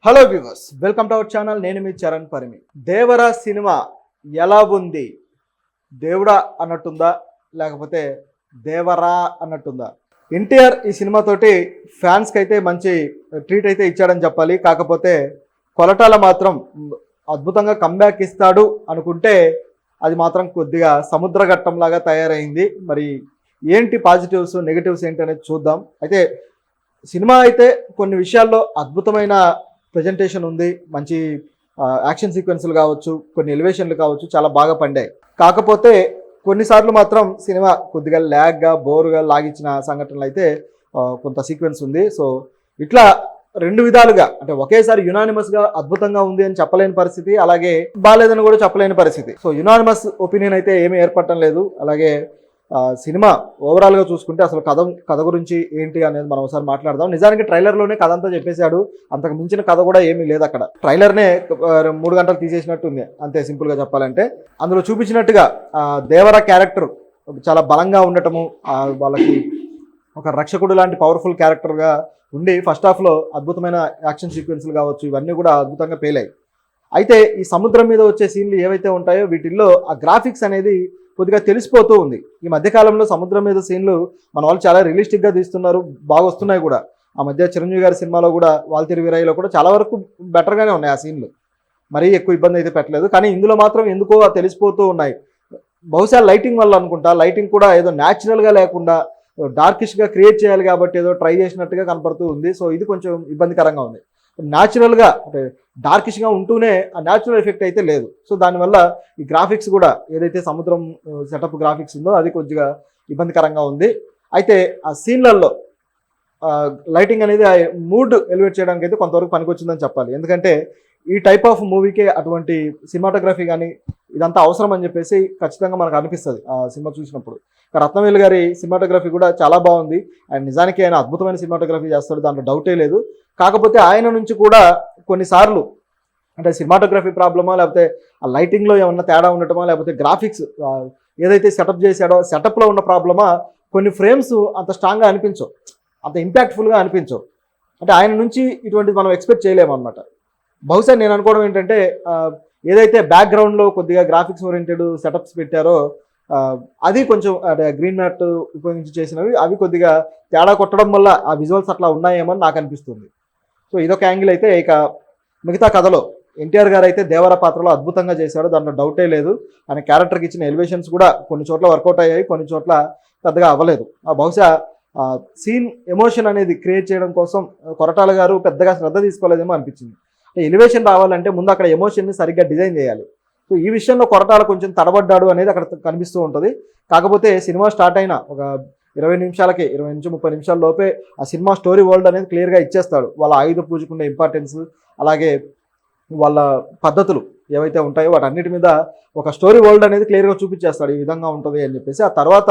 Hello viewers, welcome to our channel. నేను మీ Charan Parimi. Devara cinema ఎలా ఉంది? దేవుడా అన్నట్టుందా, లేకపోతే దేవరా అన్నట్టుందా? ఎన్టీఆర్ ఈ సినిమాతోటి ఫ్యాన్స్కి అయితే మంచి ట్రీట్ అయితే ఇచ్చాడని చెప్పాలి. కాకపోతే కొరటాల మాత్రం అద్భుతంగా కంబ్యాక్ ఇస్తాడు అనుకుంటే అది మాత్రం కొద్దిగా సముద్రఘట్టంలాగా తయారైంది. మరి ఏంటి పాజిటివ్స్ నెగిటివ్స్ ఏంటి అనేది చూద్దాం. అయితే సినిమా అయితే కొన్ని విషయాల్లో అద్భుతమైన ప్రజెంటేషన్ ఉంది, మంచి యాక్షన్ సీక్వెన్స్లు కావచ్చు, కొన్ని ఎలివేషన్లు కావచ్చు, చాలా బాగా పండాయి. కాకపోతే కొన్నిసార్లు మాత్రం సినిమా కొద్దిగా ల్యాగ్గా బోరుగా లాగించిన సంఘటనలు అయితే కొంత సీక్వెన్స్ ఉంది. సో ఇట్లా రెండు విధాలుగా, అంటే ఒకేసారి యునానిమస్గా అద్భుతంగా ఉంది అని చెప్పలేని పరిస్థితి, అలాగే బాగాలేదని కూడా చెప్పలేని పరిస్థితి. సో యునానిమస్ ఒపీనియన్ అయితే ఏమీ ఏర్పడటం లేదు. అలాగే సినిమా ఓవరాల్గా చూసుకుంటే అసలు కథ గురించి ఏంటి అనేది మనం ఒకసారి మాట్లాడదాం. నిజానికి ట్రైలర్లోనే కథ అంతా చెప్పేశాడు. అంతకు మించిన కథ కూడా ఏమీ లేదు అక్కడ. ట్రైలర్నే 3 గంటలు తీసేసినట్టుంది, అంతే సింపుల్గా చెప్పాలంటే. అందులో చూపించినట్టుగా దేవరా క్యారెక్టర్ చాలా బలంగా ఉండటము, వాళ్ళకి ఒక రక్షకుడు లాంటి పవర్ఫుల్ క్యారెక్టర్గా ఉండి ఫస్ట్ హాఫ్లో అద్భుతమైన యాక్షన్ సీక్వెన్స్లు కావచ్చు, ఇవన్నీ కూడా అద్భుతంగా పేలాయి. అయితే ఈ సముద్రం మీద వచ్చే సీన్లు ఏవైతే ఉంటాయో వీటిల్లో ఆ గ్రాఫిక్స్ అనేది కొద్దిగా తెలిసిపోతూ ఉంది. ఈ మధ్యకాలంలో సముద్రం మీద సీన్లు మన వాళ్ళు చాలా రియలిస్టిక్గా తీస్తున్నారు, బాగా వస్తున్నాయి కూడా. ఆ మధ్య చిరంజీవి గారి సినిమాలో కూడా వాల్తీరు వీరయ్యలో కూడా చాలా వరకు బెటర్గానే ఉన్నాయి ఆ సీన్లు, మరీ ఎక్కువ ఇబ్బంది అయితే పెట్టలేదు. కానీ ఇందులో మాత్రం ఎందుకో తెలిసిపోతూ ఉన్నాయి. బహుశా లైటింగ్ వల్ల అనుకుంటా. లైటింగ్ కూడా ఏదో న్యాచురల్గా లేకుండా డార్కిష్గా క్రియేట్ చేయాలి కాబట్టి ఏదో ట్రై చేసినట్టుగా కనపడుతూ ఉంది. సో ఇది కొంచెం ఇబ్బందికరంగా ఉంది. న్యాచురల్గా అంటే డార్కిష్గా ఉంటూనే ఆ న్యాచురల్ ఎఫెక్ట్ అయితే లేదు. సో దానివల్ల ఈ గ్రాఫిక్స్ కూడా ఏదైతే సముద్రం సెటప్ గ్రాఫిక్స్ ఉందో అది కొద్దిగా ఇబ్బందికరంగా ఉంది. అయితే ఆ సీన్లలో లైటింగ్ అనేది మూడ్ ఎలివేట్ చేయడానికి అయితే కొంతవరకు పనికొచ్చిందని చెప్పాలి. ఎందుకంటే ఈ టైప్ ఆఫ్ మూవీకే అటువంటి సినిమాటోగ్రఫీ కానీ ఇదంతా అవసరం అని చెప్పేసి ఖచ్చితంగా మనకు అనిపిస్తుంది ఆ సినిమా చూసినప్పుడు. రత్నవేలు గారి సినిమాటోగ్రఫీ కూడా చాలా బాగుంది. ఆయన నిజానికి ఆయన అద్భుతమైన సినిమాటోగ్రఫీ చేస్తాడు, దాంట్లో డౌటే లేదు. కాకపోతే ఆయన నుంచి కూడా కొన్నిసార్లు అంటే సినిమాటోగ్రఫీ ప్రాబ్లమా, లేకపోతే ఆ లైటింగ్లో ఏమన్నా తేడా ఉండటమా, లేకపోతే గ్రాఫిక్స్ ఏదైతే సెటప్ చేశాడో సెటప్లో ఉన్న ప్రాబ్లమా, కొన్ని ఫ్రేమ్స్ అంత స్ట్రాంగ్గా అనిపించవు, అంత ఇంపాక్ట్ఫుల్గా అనిపించవు. అంటే ఆయన నుంచి ఇటువంటిది మనం ఎక్స్పెక్ట్ చేయలేము అనమాట. బహుశా నేను అనుకోవడం ఏంటంటే ఏదైతే బ్యాక్గ్రౌండ్లో కొద్దిగా గ్రాఫిక్స్ ఓరియంటెడ్ సెటప్స్ పెట్టారో అది కొంచెం అంటే గ్రీన్ మ్యాట్ ఉపయోగించి చేసినవి అవి కొద్దిగా తేడా కొట్టడం వల్ల ఆ విజువల్స్ అట్లా ఉన్నాయేమో అని నాకు అనిపిస్తుంది. సో ఇదొక యాంగిల్ అయితే. ఇక మిగతా కథలో ఎన్టీఆర్ గారు అయితే దేవర పాత్రలో అద్భుతంగా చేశాడు, దాంట్లో డౌటే లేదు. ఆయన క్యారెక్టర్కి ఇచ్చిన ఎలివేషన్స్ కూడా కొన్ని చోట్ల వర్కౌట్ అయ్యాయి, కొన్ని చోట్ల పెద్దగా అవ్వలేదు. బహుశా సీన్ ఎమోషన్ అనేది క్రియేట్ చేయడం కోసం కొరటాల గారు పెద్దగా శ్రద్ధ తీసుకోలేదేమో అనిపించింది. ఎలివేషన్ రావాలంటే ముందు అక్కడ ఎమోషన్ని సరిగ్గా డిజైన్ చేయాలి. సో ఈ విషయంలో కొరటాల కొంచెం తడబడ్డాడు అనేది అక్కడ కనిపిస్తూ ఉంటుంది. కాకపోతే సినిమా స్టార్ట్ అయిన ఒక 20 నిమిషాలకే 20 నుంచి 30 నిమిషాల లోపే ఆ సినిమా స్టోరీ వరల్డ్ అనేది క్లియర్గా ఇచ్చేస్తాడు. వాళ్ళ ఆయుధ పూజకుండే ఇంపార్టెన్స్, అలాగే వాళ్ళ పద్ధతులు ఏవైతే ఉంటాయో వాటన్నిటి మీద ఒక స్టోరీ వరల్డ్ అనేది క్లియర్గా చూపించేస్తాడు, ఈ విధంగా ఉంటుంది అని చెప్పేసి. ఆ తర్వాత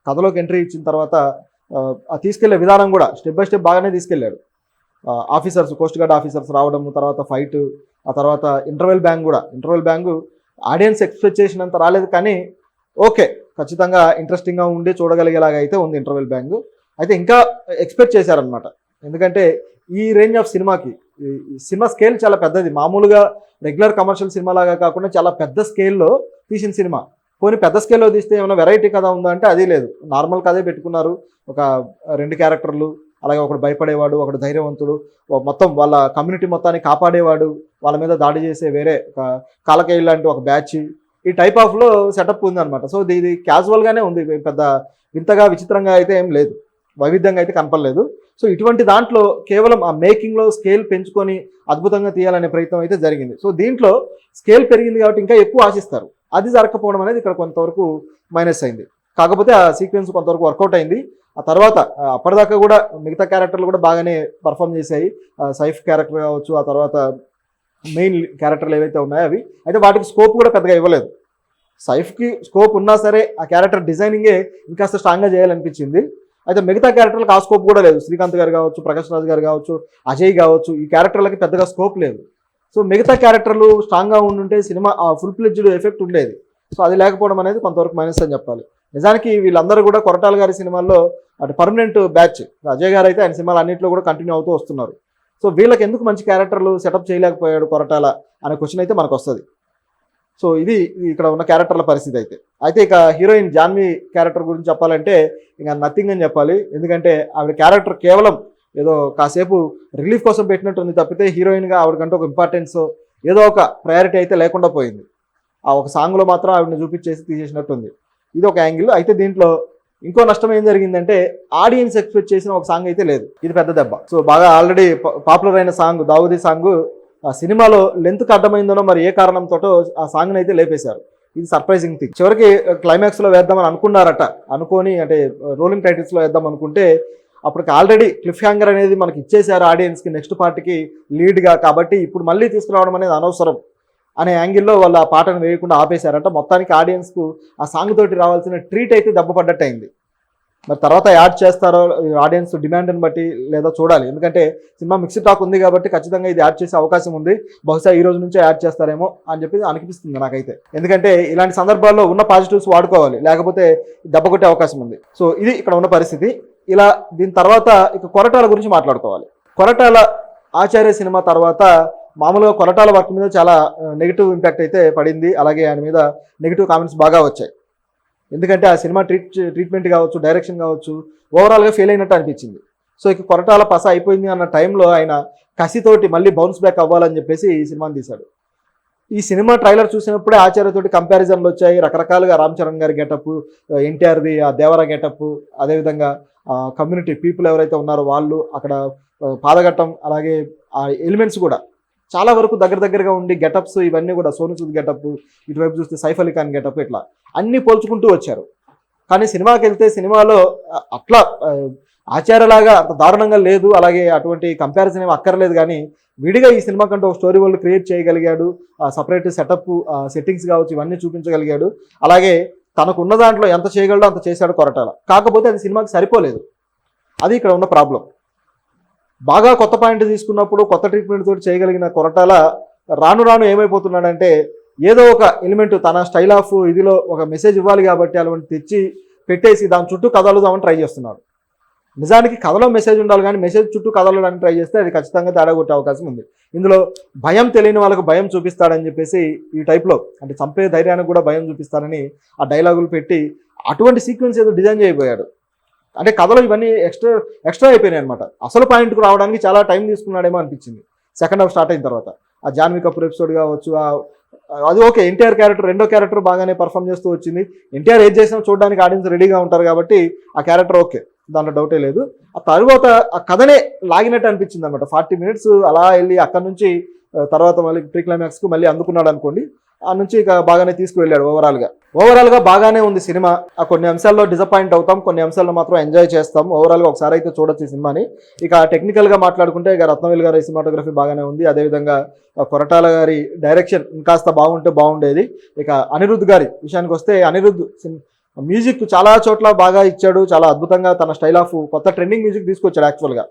కథలోకి ఎంట్రీ ఇచ్చిన తర్వాత ఆ తీసుకెళ్లే విధానం కూడా స్టెప్ బై స్టెప్ బాగానే తీసుకెళ్లాడు. ఆఫీసర్స్, కోస్ట్ గార్డ్ ఆఫీసర్స్ రావడము, తర్వాత ఫైట్, ఆ తర్వాత ఇంటర్వెల్ బ్యాంగు ఆడియన్స్ ఎక్స్పెక్ట్ చేసినంత రాలేదు, కానీ ఓకే ఖచ్చితంగా ఇంట్రెస్టింగ్గా ఉండి చూడగలిగేలాగా అయితే ఉంది ఇంటర్వెల్ బ్యాంగు. అయితే ఇంకా ఎక్స్పెక్ట్ చేశారనమాట. ఎందుకంటే ఈ రేంజ్ ఆఫ్ సినిమాకి సినిమా స్కేల్ చాలా పెద్దది. మామూలుగా రెగ్యులర్ కమర్షియల్ సినిమా లాగా కాకుండా చాలా పెద్ద స్కేల్లో తీసిన సినిమా. పోనీ పెద్ద స్కేల్లో తీస్తే ఏమైనా వెరైటీ కథ ఉందా అంటే అది లేదు, నార్మల్ కథే పెట్టుకున్నారు. ఒక 2 క్యారెక్టర్లు, అలాగే ఒకడు భయపడేవాడు, ఒకడు ధైర్యవంతుడు, మొత్తం వాళ్ళ కమ్యూనిటీ మొత్తాన్ని కాపాడేవాడు, వాళ్ళ మీద దాడి చేసే వేరే ఒక కాలకేయులు లాంటి ఒక బ్యాచ్, ఈ టైప్ ఆఫ్లో సెటప్ ఉంది అనమాట. సో ఇది క్యాజువల్గానే ఉంది, పెద్ద వింతగా విచిత్రంగా అయితే ఏం లేదు, వైవిధ్యంగా అయితే కనపడలేదు. సో ఇటువంటి దాంట్లో కేవలం ఆ మేకింగ్లో స్కేల్ పెంచుకొని అద్భుతంగా తీయాలనే ప్రయత్నం అయితే జరిగింది. సో దీంట్లో స్కేల్ పెరిగింది కాబట్టి ఇంకా ఎక్కువ ఆశిస్తారు, అది జరగకపోవడం అనేది ఇక్కడ కొంతవరకు మైనస్ అయింది. కాకపోతే ఆ సీక్వెన్స్ కొంతవరకు వర్కౌట్ అయింది. ఆ తర్వాత అప్పటిదాకా కూడా మిగతా క్యారెక్టర్లు కూడా బాగానే పర్ఫామ్ చేశాయి. సైఫ్ క్యారెక్టర్ కావచ్చు, ఆ తర్వాత మెయిన్ క్యారెక్టర్లు ఏవైతే ఉన్నాయో అవి అయితే వాటికి స్కోప్ కూడా పెద్దగా ఇవ్వలేదు. సైఫ్కి స్కోప్ ఉన్నా సరే ఆ క్యారెక్టర్ డిజైనింగే ఇంకాస్త స్ట్రాంగ్గా చేయాలనిపించింది. అయితే మిగతా క్యారెక్టర్లకు ఆ స్కోప్ కూడా లేదు. శ్రీకాంత్ గారు కావచ్చు, ప్రకాష్ రాజ్ గారు కావచ్చు, అజయ్ కావచ్చు, ఈ క్యారెక్టర్లకి పెద్దగా స్కోప్ లేదు. సో మిగతా క్యారెక్టర్లు స్ట్రాంగ్గా ఉండుంటే సినిమా ఆ ఫుల్ ఫ్లెడ్జ్డ్ ఎఫెక్ట్ ఉండేది. సో అది లేకపోవడం అనేది కొంతవరకు మైనస్ అని చెప్పాలి. నిజానికి వీళ్ళందరూ కూడా కొరటాల గారి సినిమాల్లో అటు పర్మనెంట్ బ్యాచ్. అజయ్ గారు అయితే ఆయన సినిమాలు అన్నింటిలో కూడా కంటిన్యూ అవుతూ వస్తున్నారు. సో వీళ్ళకి ఎందుకు మంచి క్యారెక్టర్లు సెటప్ చేయలేకపోయాడు కొరటాల అనే క్వశ్చన్ అయితే మనకు వస్తుంది. సో ఇది ఇక్కడ ఉన్న క్యారెక్టర్ల పరిస్థితి అయితే ఇక హీరోయిన్ జాన్వి క్యారెక్టర్ గురించి చెప్పాలంటే ఇంకా నథింగ్ అని చెప్పాలి. ఎందుకంటే ఆవిడ క్యారెక్టర్ కేవలం ఏదో కాసేపు రిలీఫ్ కోసం పెట్టినట్టుంది తప్పితే హీరోయిన్గా ఆవిడకంటే ఒక ఇంపార్టెన్స్ ఏదో ఒక ప్రయారిటీ అయితే లేకుండా పోయింది. ఆ ఒక సాంగ్లో మాత్రం ఆవిడని చూపించేసి తీసేసినట్టుంది. ఇది ఒక యాంగిల్. అయితే దీంట్లో ఇంకో నష్టం ఏం జరిగిందంటే ఆడియన్స్ ఎక్స్పెక్ట్ చేసిన ఒక సాంగ్ అయితే లేదు. ఇది పెద్ద దెబ్బ. సో బాగా ఆల్రెడీ పాపులర్ అయిన సాంగ్ దావుదీ సాంగ్ ఆ సినిమాలో లెంత్కి అడ్డమైందనో మరి ఏ కారణంతో ఆ సాంగ్ని అయితే లేపేశారు. ఇది సర్ప్రైజింగ్ థింగ్. చివరికి క్లైమాక్స్లో వేద్దామని అనుకున్నారట. అనుకొని అంటే రోలింగ్ టైటిల్స్లో వేద్దాం అనుకుంటే అప్పటికి ఆల్రెడీ క్లిఫ్ హ్యాంగర్ అనేది మనకి ఇచ్చేశారు ఆడియన్స్కి నెక్స్ట్ పార్ట్కి లీడ్గా. కాబట్టి ఇప్పుడు మళ్ళీ తీసుకురావడం అనేది అనవసరం అనే యాంగిల్లో వాళ్ళు ఆ పాటను వేయకుండా ఆపేశారంట. మొత్తానికి ఆడియన్స్కు ఆ సాంగ్ తోటి రావాల్సిన ట్రీట్ అయితే దెబ్బపడ్డట్టు అయింది. మరి తర్వాత యాడ్ చేస్తారో ఆడియన్స్ డిమాండ్ని బట్టి లేదా చూడాలి. ఎందుకంటే సినిమా మిక్స్డ్ టాక్ ఉంది కాబట్టి ఖచ్చితంగా ఇది యాడ్ చేసే అవకాశం ఉంది. బహుశా ఈ రోజు నుంచే యాడ్ చేస్తారేమో అని చెప్పి అనిపిస్తుంది నాకైతే. ఎందుకంటే ఇలాంటి సందర్భాల్లో ఉన్న పాజిటివ్స్ వాడుకోవాలి, లేకపోతే దెబ్బ కొట్టే అవకాశం ఉంది. సో ఇది ఇక్కడ ఉన్న పరిస్థితి. ఇలా దీని తర్వాత ఇక కొరటాల గురించి మాట్లాడుకోవాలి. కొరటాల ఆచార్య సినిమా తర్వాత మామూలుగా కొరటాల వర్క్ మీద చాలా నెగిటివ్ ఇంపాక్ట్ అయితే పడింది. అలాగే ఆయన మీద నెగిటివ్ కామెంట్స్ బాగా వచ్చాయి. ఎందుకంటే ఆ సినిమా ట్రీట్మెంట్ కావచ్చు, డైరెక్షన్ కావచ్చు, ఓవరాల్గా ఫెయిల్ అయినట్టు అనిపించింది. సో ఇక కొరటాల పస అయిపోయింది అన్న టైంలో ఆయన కసితోటి మళ్ళీ బౌన్స్ బ్యాక్ అవ్వాలని చెప్పేసి ఈ సినిమాని తీశాడు. ఈ సినిమా ట్రైలర్ చూసినప్పుడే ఆచార్యతోటి కంపారిజన్లు వచ్చాయి. రకరకాలుగా రామ్ చరణ్ గారి గెటప్, ఎన్టీఆర్ది ఆ దేవరా గెటప్, అదేవిధంగా కమ్యూనిటీ పీపుల్ ఎవరైతే ఉన్నారో వాళ్ళు అక్కడ పాదఘట్టం, అలాగే ఆ ఎలిమెంట్స్ కూడా చాలా వరకు దగ్గరగా ఉండి గెటప్స్ ఇవన్నీ కూడా సోను సూద్ గెటప్, ఇటువైపు చూస్తే సైఫ్ అలీ ఖాన్ గెటప్, ఇట్లా అన్నీ పోల్చుకుంటూ వచ్చారు. కానీ సినిమాకి వెళ్తే సినిమాలో అట్లా ఆచార్యలాగా అంత దారుణంగా లేదు, అలాగే అటువంటి కంపారిజన్ ఏమి అక్కర్లేదు. కానీ విడిగా ఈ సినిమా కంటే ఒక స్టోరీ వరల్డ్ క్రియేట్ చేయగలిగాడు. సపరేట్ సెటప్, సెట్టింగ్స్ కావచ్చు, ఇవన్నీ చూపించగలిగాడు. అలాగే తనకు ఉన్న దాంట్లో ఎంత చేయగలడో అంత చేశాడు కొరటాల. కాకపోతే అది సినిమాకి సరిపోలేదు. అది ఇక్కడ ఉన్న ప్రాబ్లం. బాగా కొత్త పాయింట్ తీసుకున్నప్పుడు కొత్త ట్రీట్మెంట్ తోటి చేయగలిగిన కొరటాల రాను రాను ఏమైపోతున్నాడంటే ఏదో ఒక ఎలిమెంట్ తన స్టైల్ ఆఫ్ ఇదిలో ఒక మెసేజ్ ఇవ్వాలి కాబట్టి అలాంటి తెచ్చి పెట్టేసి దాని చుట్టూ కదలుదామని ట్రై చేస్తున్నాడు. నిజానికి కథలో మెసేజ్ ఉండాలి, కానీ మెసేజ్ చుట్టూ కదలడానికి ట్రై చేస్తే అది ఖచ్చితంగా తేడా కొట్టే అవకాశం ఉంది. ఇందులో భయం తెలియని వాళ్ళకు భయం చూపిస్తాడని చెప్పేసి ఈ టైప్లో అంటే చంపే ధైర్యానికి కూడా భయం చూపిస్తాడని ఆ డైలాగులు పెట్టి అటువంటి సీక్వెన్స్ ఏదో డిజైన్ చేయబోయాడు. అంటే కథలో ఇవన్నీ ఎక్స్ట్రా అయిపోయినాయి అనమాట. అసలు పాయింట్కు రావడానికి చాలా టైం తీసుకున్నాడేమో అనిపించింది సెకండ్ హాఫ్ స్టార్ట్ అయిన తర్వాత. ఆ జాన్వీ కపూర్ ఎపిసోడ్ కావచ్చు, అది ఓకే. ఎన్టీఆర్ క్యారెక్టర్ రెండో క్యారెక్టర్ బాగానే పర్ఫామ్ చేస్తూ వచ్చింది. ఎన్టీఆర్ ఏం చేసినా చూడడానికి ఆడియన్స్ రెడీగా ఉంటారు కాబట్టి ఆ క్యారెక్టర్ ఓకే, దాంట్లో డౌటే లేదు. ఆ తర్వాత ఆ కథనే లాగినట్టు అనిపించింది అనమాట. 40 minutes అలా వెళ్ళి అక్కడ నుంచి తర్వాత మళ్ళీ ప్రీ క్లైమాక్స్కు మళ్ళీ అందుకున్నాడు అనుకోండి. ఆ నుంచి ఇక బాగానే తీసుకువెళ్ళాడు. ఓవరాల్గా బాగానే ఉంది సినిమా. కొన్ని అంశాల్లో డిసప్పాయింట్ అవుతాం, కొన్ని అంశాల్లో మాత్రం ఎంజాయ్ చేస్తాం. ఓవరాల్గా ఒకసారి అయితే చూడొచ్చు ఈ సినిమాని. ఇక టెక్నికల్గా మాట్లాడుకుంటే ఇక రత్నవేల్ గారి సినిమాటోగ్రఫీ బాగానే ఉంది. అదేవిధంగా కొరటాల గారి డైరెక్షన్ ఇంకాస్త బాగుంటే బాగుండేది. ఇక అనిరుద్ధ్ గారి విషయానికి వస్తే అనిరుద్ధ్ మ్యూజిక్ చాలా చోట్ల బాగా ఇచ్చాడు. చాలా అద్భుతంగా తన స్టైల్ ఆఫ్ కొత్త ట్రెండింగ్ మ్యూజిక్ తీసుకొచ్చాడు. యాక్చువల్గా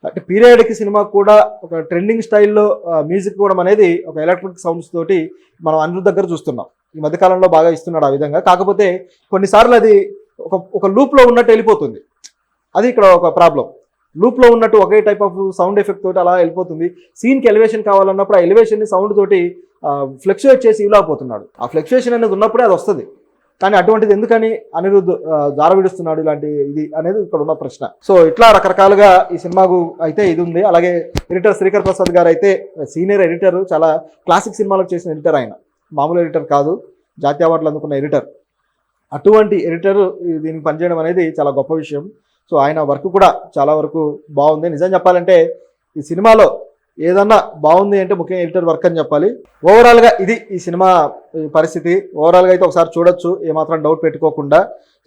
అంటే పీరియడ్కి సినిమా కూడా ఒక ట్రెండింగ్ స్టైల్లో మ్యూజిక్ కూడా అనేది ఒక ఎలక్ట్రిక్ సౌండ్స్ తోటి మనం అనిరుద్ధ్ దగ్గర చూస్తున్నాం. ఈ మధ్యకాలంలో బాగా ఇస్తున్నాడు ఆ విధంగా. కాకపోతే కొన్నిసార్లు అది ఒక లూప్లో ఉన్నట్టు వెళ్ళిపోతుంది. అది ఇక్కడ ఒక ప్రాబ్లం. లూప్లో ఉన్నట్టు ఒకే టైప్ ఆఫ్ సౌండ్ ఎఫెక్ట్ తోటి అలా వెళ్ళిపోతుంది. సీన్కి ఎలివేషన్ కావాలన్నప్పుడు ఆ ఎలివేషన్ని సౌండ్ తోటి ఫ్లక్చువేట్ చేసి ఇవ్వలేకపోతున్నాడు. ఆ ఫ్లక్చువేషన్ అనేది ఉన్నప్పుడే అది వస్తుంది. కానీ అటువంటిది ఎందుకని అనిరుద్ధ్ జారవిడుస్తున్నాడు ఇలాంటి ఇది అనేది ఇక్కడ ఉన్న ప్రశ్న. సో ఇట్లా రకరకాలుగా ఈ సినిమాకు అయితే ఇది ఉంది. అలాగే ఎడిటర్ శ్రీకర్ ప్రసాద్ గారు అయితే సీనియర్ ఎడిటర్, చాలా క్లాసిక్ సినిమాలకు చేసిన ఎడిటర్. ఆయన మామూలు ఎడిటర్ కాదు, జాతీయ అవార్డులు అందుకున్న ఎడిటర్. అటువంటి ఎడిటర్ దీనికి పనిచేయడం అనేది చాలా గొప్ప విషయం. సో ఆయన వర్క్ కూడా చాలా వరకు బాగుంది. నిజం చెప్పాలంటే ఈ సినిమాలో ఏదన్నా బాగుంది అంటే ముఖ్యంగా ఎడిటర్ వర్క్ అని చెప్పాలి. ఓవరాల్గా ఇది ఈ సినిమా పరిస్థితి. ఓవరాల్గా అయితే ఒకసారి చూడొచ్చు, ఏమాత్రం డౌట్ పెట్టుకోకుండా.